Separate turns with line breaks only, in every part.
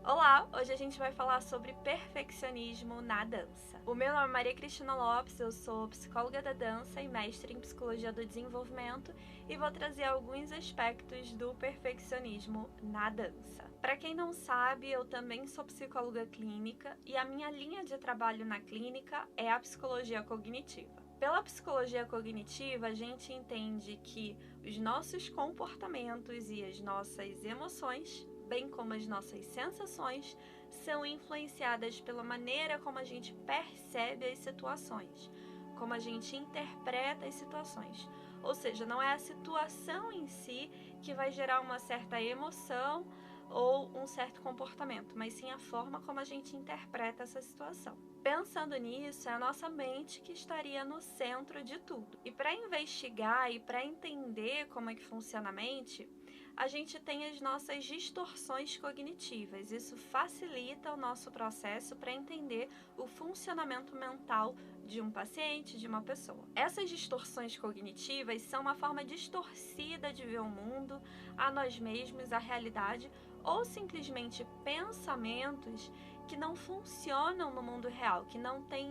Olá, hoje a gente vai falar sobre perfeccionismo na dança. O meu nome é Maria Cristina Lopes, eu sou psicóloga da dança e mestre em psicologia do desenvolvimento e vou trazer alguns aspectos do perfeccionismo na dança. Para quem não sabe, eu também sou psicóloga clínica e a minha linha de trabalho na clínica é a psicologia cognitiva. Pela psicologia cognitiva, a gente entende que os nossos comportamentos e as nossas emoções, bem como as nossas sensações, são influenciadas pela maneira como a gente percebe as situações, como a gente interpreta as situações. Ou seja, não é a situação em si que vai gerar uma certa emoção ou um certo comportamento, mas sim a forma como a gente interpreta essa situação. Pensando nisso, é a nossa mente que estaria no centro de tudo. E para investigar e para entender como é que funciona a mente, a gente tem as nossas distorções cognitivas. Isso facilita o nosso processo para entender o funcionamento mental de um paciente, de uma pessoa. Essas distorções cognitivas são uma forma distorcida de ver o mundo, a nós mesmos, a realidade, ou simplesmente pensamentos que não funcionam no mundo real, que não tem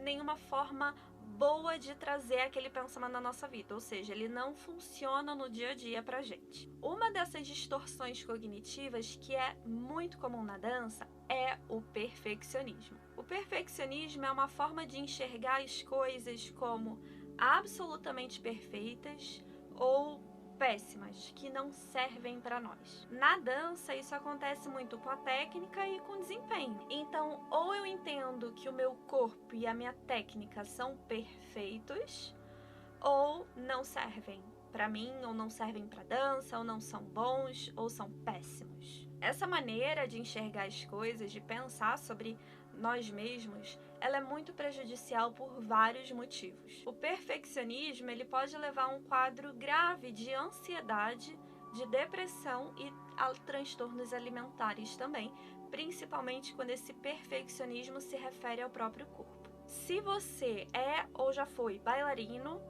nenhuma forma boa de trazer aquele pensamento na nossa vida, ou seja, ele não funciona no dia a dia pra gente. Uma dessas distorções cognitivas que é muito comum na dança é o perfeccionismo. O perfeccionismo é uma forma de enxergar as coisas como absolutamente perfeitas ou péssimas, que não servem para nós. Na dança, isso acontece muito com a técnica e com o desempenho. Então, ou eu entendo que o meu corpo e a minha técnica são perfeitos, ou não servem para mim, ou não servem para dança, ou não são bons, ou são péssimos. Essa maneira de enxergar as coisas, de pensar sobre nós mesmos, ela é muito prejudicial por vários motivos. O perfeccionismo, ele pode levar a um quadro grave de ansiedade, de depressão e a transtornos alimentares também, principalmente quando esse perfeccionismo se refere ao próprio corpo. Se você é ou já foi bailarino,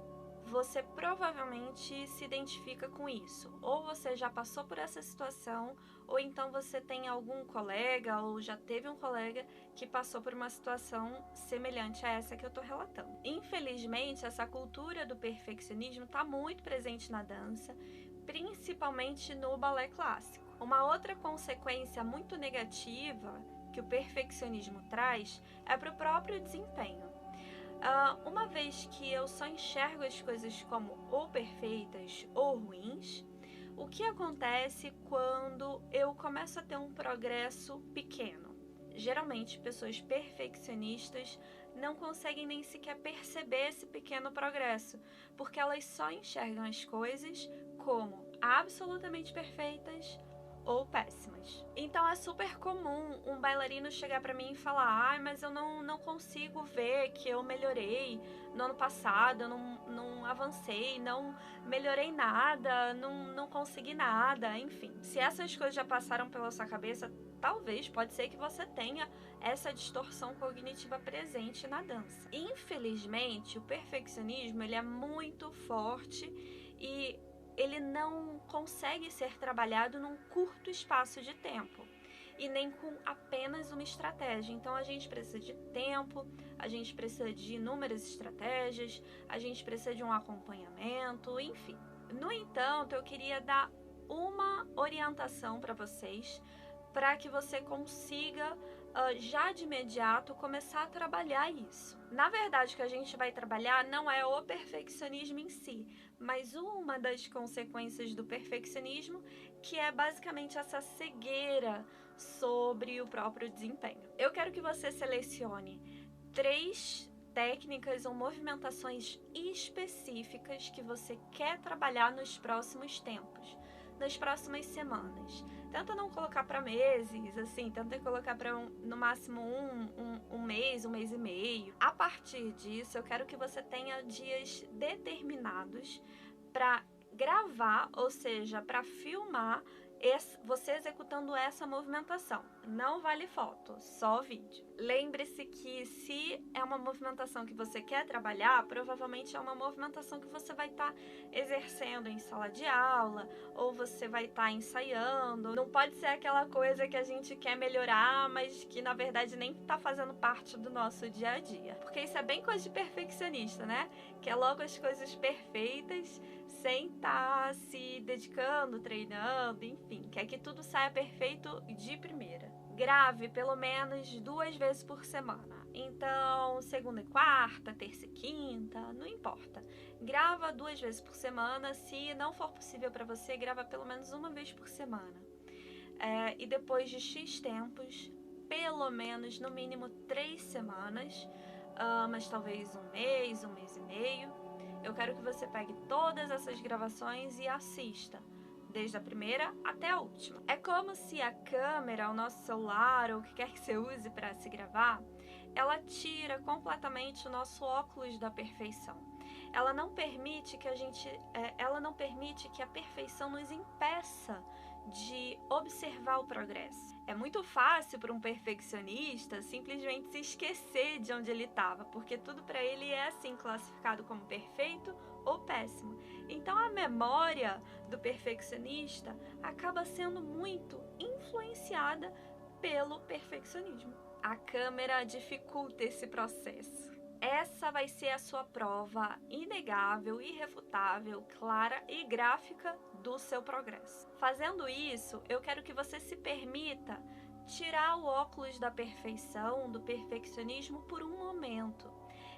você provavelmente se identifica com isso. Ou você já passou por essa situação, ou então você tem algum colega, ou já teve um colega que passou por uma situação semelhante a essa que eu estou relatando. Infelizmente, essa cultura do perfeccionismo está muito presente na dança, principalmente no balé clássico. Uma outra consequência muito negativa que o perfeccionismo traz é para o próprio desempenho. Uma vez que eu só enxergo as coisas como ou perfeitas ou ruins, o que acontece quando eu começo a ter um progresso pequeno? Geralmente, pessoas perfeccionistas não conseguem nem sequer perceber esse pequeno progresso, porque elas só enxergam as coisas como absolutamente perfeitas ou péssimas. Então é super comum um bailarino chegar pra mim e falar: mas eu não consigo ver que eu melhorei no ano passado, eu não avancei, não melhorei nada, não consegui nada, enfim. Se essas coisas já passaram pela sua cabeça, talvez, pode ser que você tenha essa distorção cognitiva presente na dança. Infelizmente, o perfeccionismo, ele é muito forte e ele não consegue ser trabalhado num curto espaço de tempo e nem com apenas uma estratégia. Então a gente precisa de tempo, a gente precisa de inúmeras estratégias, a gente precisa de um acompanhamento, enfim. No entanto, eu queria dar uma orientação para vocês para que você consiga já de imediato começar a trabalhar isso. Na verdade, o que a gente vai trabalhar não é o perfeccionismo em si, mas uma das consequências do perfeccionismo, que é basicamente essa cegueira sobre o próprio desempenho. Eu quero que você selecione 3 técnicas ou movimentações específicas que você quer trabalhar nos próximos tempos, nas próximas semanas. Tenta não colocar para meses, assim, tenta colocar para no máximo um mês e meio. A partir disso, eu quero que você tenha dias determinados para gravar, ou seja, para filmar você executando essa movimentação. Não vale foto, só vídeo. Lembre-se que se é uma movimentação que você quer trabalhar, provavelmente é uma movimentação que você vai estar exercendo em sala de aula, ou você vai estar ensaiando. Não pode ser aquela coisa que a gente quer melhorar, mas que na verdade nem está fazendo parte do nosso dia a dia. Porque isso é bem coisa de perfeccionista, né? Que é logo as coisas perfeitas, sem estar se dedicando, treinando, enfim, quer que tudo saia perfeito de primeira. Grave pelo menos 2 vezes por semana. Então, segunda e quarta, terça e quinta, não importa. Grava 2 vezes por semana. Se não for possível para você, grava pelo menos 1 vez por semana. E depois de X tempos, pelo menos no mínimo 3 semanas, mas talvez 1 mês e meio, eu quero que você pegue todas essas gravações e assista, desde a primeira até a última. É como se a câmera, o nosso celular ou o que quer que você use para se gravar, ela tira completamente o nosso óculos da perfeição. Ela não permite que a perfeição nos impeça de observar o progresso. É muito fácil para um perfeccionista simplesmente se esquecer de onde ele estava, porque tudo para ele é assim classificado como perfeito ou péssimo. Então a memória do perfeccionista acaba sendo muito influenciada pelo perfeccionismo. A câmera dificulta esse processo. Essa vai ser a sua prova inegável, irrefutável, clara e gráfica do seu progresso. Fazendo isso, eu quero que você se permita tirar o óculos da perfeição, do perfeccionismo por um momento.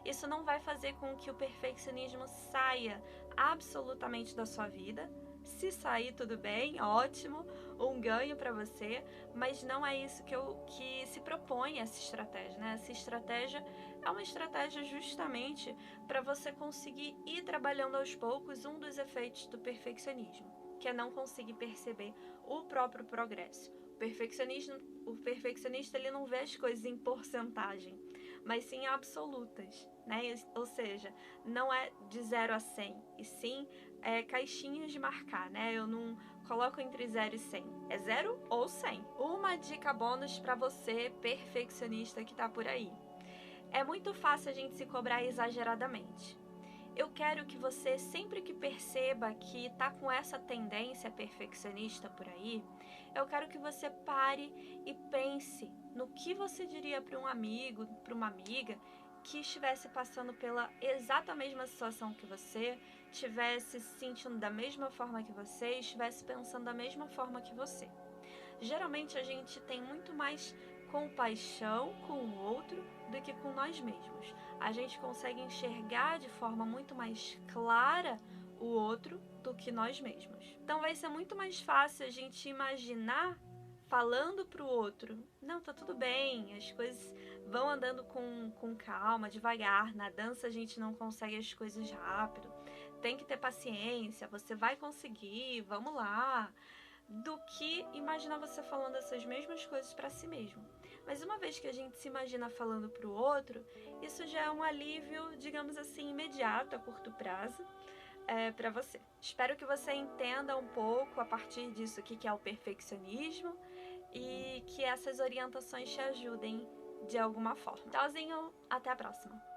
Isso não vai fazer com que o perfeccionismo saia absolutamente da sua vida. Se sair, tudo bem, ótimo, um ganho para você, mas não é isso que se propõe essa estratégia, né? Essa estratégia é uma estratégia justamente para você conseguir ir trabalhando aos poucos um dos efeitos do perfeccionismo, que é não conseguir perceber o próprio progresso. O perfeccionista ele não vê as coisas em porcentagem, mas sim absolutas, né? Ou seja, não é de 0 a 100, e sim caixinhas de marcar, né? Eu não coloco entre 0 e 100, é 0 ou 100. Uma dica bônus para você, perfeccionista que tá por aí. É muito fácil a gente se cobrar exageradamente. Eu quero que você, sempre que perceba que tá com essa tendência perfeccionista por aí, eu quero que você pare e pense no que você diria para um amigo, para uma amiga que estivesse passando pela exata mesma situação que você, estivesse se sentindo da mesma forma que você, estivesse pensando da mesma forma que você. Geralmente a gente tem muito mais compaixão com o outro do que com nós mesmos. A gente consegue enxergar de forma muito mais clara o outro do que nós mesmos. Então vai ser muito mais fácil a gente imaginar falando para o outro: não, tá tudo bem, as coisas vão andando com calma, devagar. Na dança a gente não consegue as coisas rápido, tem que ter paciência, você vai conseguir, vamos lá, do que imaginar você falando essas mesmas coisas para si mesmo. Mas uma vez que a gente se imagina falando para o outro, isso já é um alívio, digamos assim, imediato, a curto prazo, para você. Espero que você entenda um pouco a partir disso o que é o perfeccionismo e que essas orientações te ajudem de alguma forma. Tchauzinho, até a próxima!